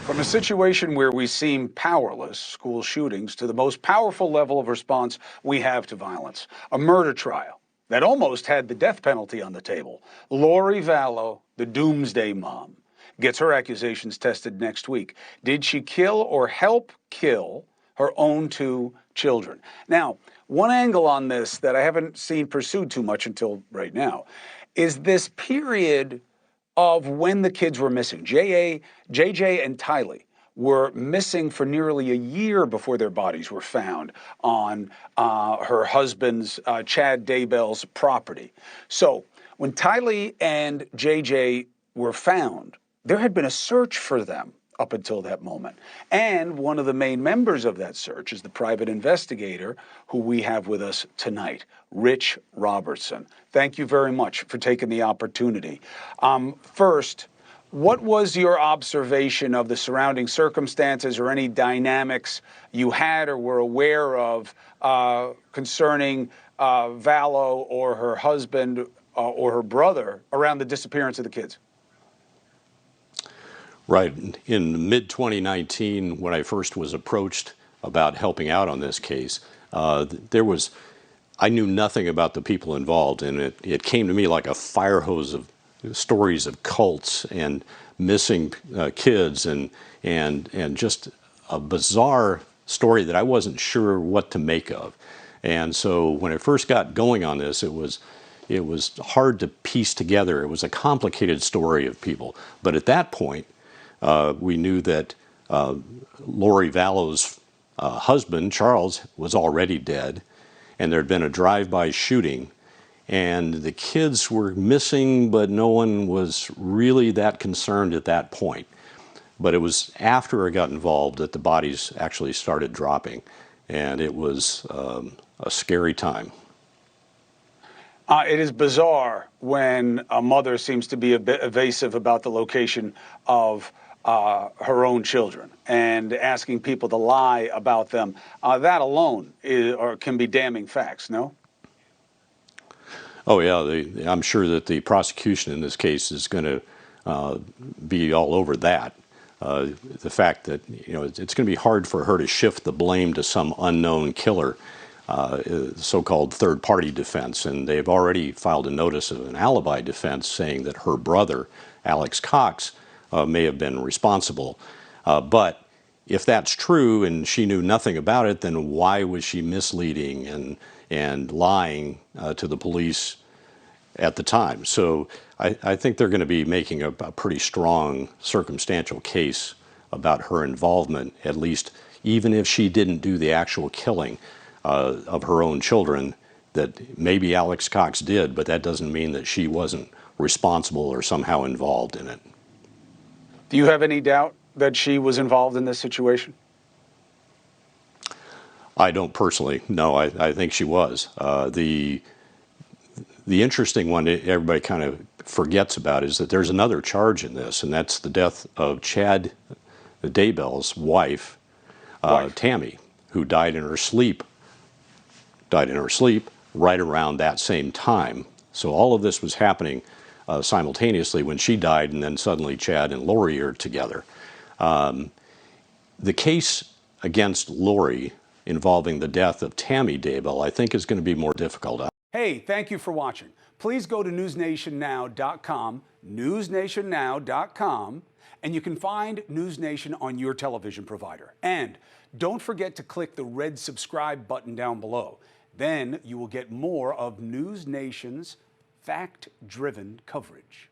From a situation where we seem powerless, school shootings, to the most powerful level of response we have to violence, a murder trial that almost had the death penalty on the table. Lori Vallow, the Doomsday mom, gets her accusations tested next week. Did she kill or help kill her own two children? Now, one angle on this that I haven't seen pursued too much until right now is this period of when the kids were missing. JJ and Tylee were missing for nearly a year before their bodies were found on her husband's, Chad Daybell's, property. So when Tylee and JJ were found, there had been a search for them up until that moment. And one of the main members of that search is the private investigator who we have with us tonight, Rich Robertson. Thank you very much for taking the opportunity. First, what was your observation of the surrounding circumstances or any dynamics you had or were aware of concerning Vallow or her husband or her brother around the disappearance of the kids? Right. In mid-2019, when I first was approached about helping out on this case, I knew nothing about the people involved, and it came to me like a fire hose of stories of cults and missing kids and just a bizarre story that I wasn't sure what to make of. And so when I first got going on this, it was hard to piece together. It was a complicated story of people. But at that point, we knew that Lori Vallow's husband, Charles, was already dead, and there had been a drive-by shooting, and the kids were missing, but no one was really that concerned at that point. But it was after I got involved that the bodies actually started dropping, and it was a scary time. It is bizarre when a mother seems to be a bit evasive about the location of her own children and asking people to lie about them. That alone can be damning facts, no? Oh yeah, I'm sure that the prosecution in this case is going to be all over that. The fact that it's going to be hard for her to shift the blame to some unknown killer, so-called third-party defense, and they've already filed a notice of an alibi defense saying that her brother, Alex Cox, may have been responsible. But if that's true and she knew nothing about it, then why was she misleading and lying to the police at the time? So I think they're going to be making a pretty strong circumstantial case about her involvement, at least even if she didn't do the actual killing of her own children, that maybe Alex Cox did, but that doesn't mean that she wasn't responsible or somehow involved in it. Do you have any doubt that she was involved in this situation? I don't personally. No, I think she was. The interesting one that everybody kind of forgets about is that there's another charge in this, and that's the death of Chad Daybell's wife, Tammy, who died in her sleep right around that same time. So all of this was happening simultaneously when she died, and then suddenly Chad and Lori are together. The case against Lori involving the death of Tammy Daybell, I think, is going to be more difficult. Hey, thank you for watching. Please go to newsnationnow.com, newsnationnow.com, and you can find NewsNation on your television provider. And don't forget to click the red subscribe button down below. Then you will get more of NewsNation's fact-driven coverage.